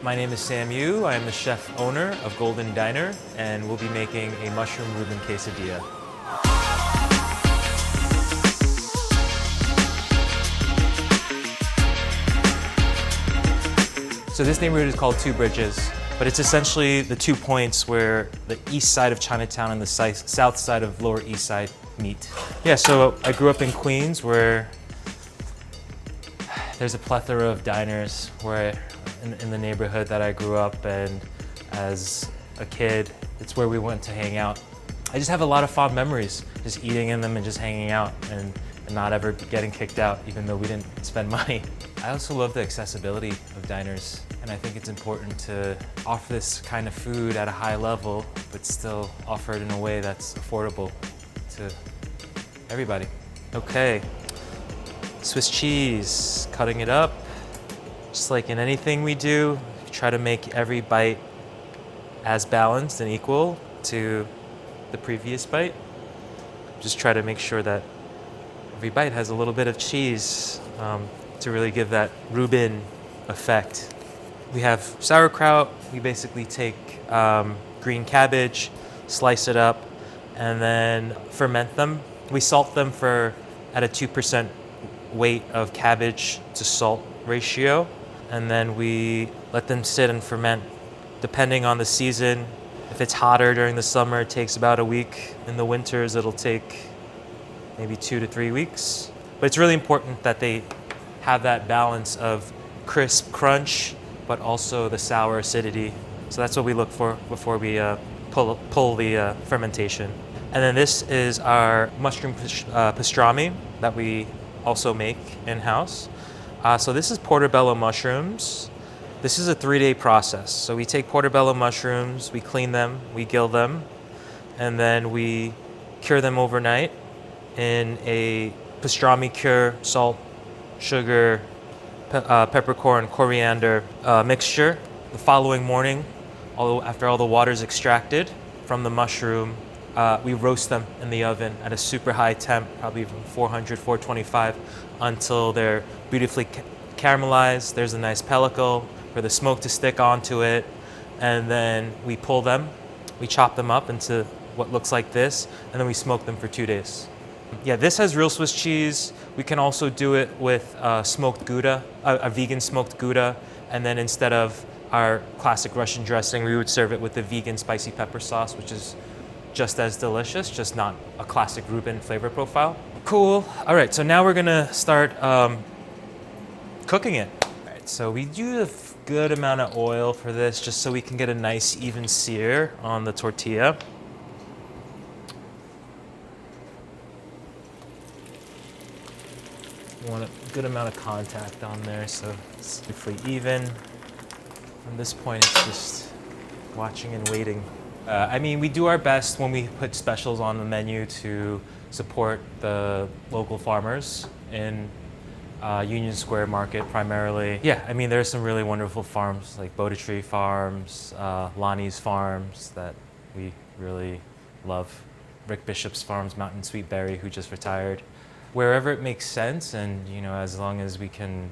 My name is Sam Yu. I am the chef owner of Golden Diner, and we'll be making a mushroom Ruben quesadilla. So this neighborhood is called Two Bridges, but it's essentially the 2 points where the east side of Chinatown and the south side of Lower East Side meet. Yeah, so I grew up in Queens, where there's a plethora of diners where in the neighborhood that I grew up, and as a kid, it's where we went to hang out. I just have a lot of fond memories, just eating in them and just hanging out and not ever getting kicked out, even though we didn't spend money. I also love the accessibility of diners, and I think it's important to offer this kind of food at a high level, but still offer it in a way that's affordable to everybody. Okay, Swiss cheese, cutting it up. Just like in anything we do, try to make every bite as balanced and equal to the previous bite. Just try to make sure that every bite has a little bit of cheese to really give that Ruben effect. We have sauerkraut. We basically take green cabbage, slice it up, and then ferment them. We salt them at a 2% weight of cabbage to salt ratio. And then we let them sit and ferment depending on the season. If it's hotter during the summer, it takes about a week. In the winters, it'll take maybe 2 to 3 weeks. But it's really important that they have that balance of crisp crunch, but also the sour acidity. So that's what we look for before we pull the fermentation. And then this is our mushroom pastrami that we also make in-house. So this is portobello mushrooms. This is a 3-day process. So we take portobello mushrooms, we clean them, we gill them, and then we cure them overnight in a pastrami cure, salt, sugar, peppercorn, coriander mixture. The following morning, after all the water is extracted from the mushroom, we roast them in the oven at a super high temp, probably from 400, 425, until they're beautifully caramelized. There's a nice pellicle for the smoke to stick onto it. And then we pull them, we chop them up into what looks like this, and then we smoke them for 2 days. Yeah, this has real Swiss cheese. We can also do it with smoked Gouda, a vegan smoked Gouda, and then instead of our classic Russian dressing, we would serve it with the vegan spicy pepper sauce, which is just as delicious, just not a classic Ruben flavor profile. Cool. All right, so now we're gonna start cooking it. All right, so we do a good amount of oil for this, just so we can get a nice even sear on the tortilla. You want a good amount of contact on there, so it's beautifully even. From this point, it's just watching and waiting. I mean, we do our best when we put specials on the menu to support the local farmers in Union Square Market primarily. Yeah, I mean, there's some really wonderful farms like Boda Tree Farms, Lonnie's Farms that we really love. Rick Bishop's Farms, Mountain Sweet Berry, who just retired. Wherever it makes sense, and as long as we can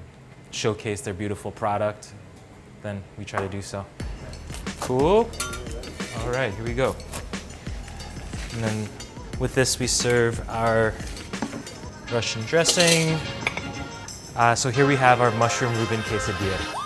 showcase their beautiful product, then we try to do so. Cool. All right, here we go. And then with this, we serve our Russian dressing. So here we have our mushroom Ruben quesadilla.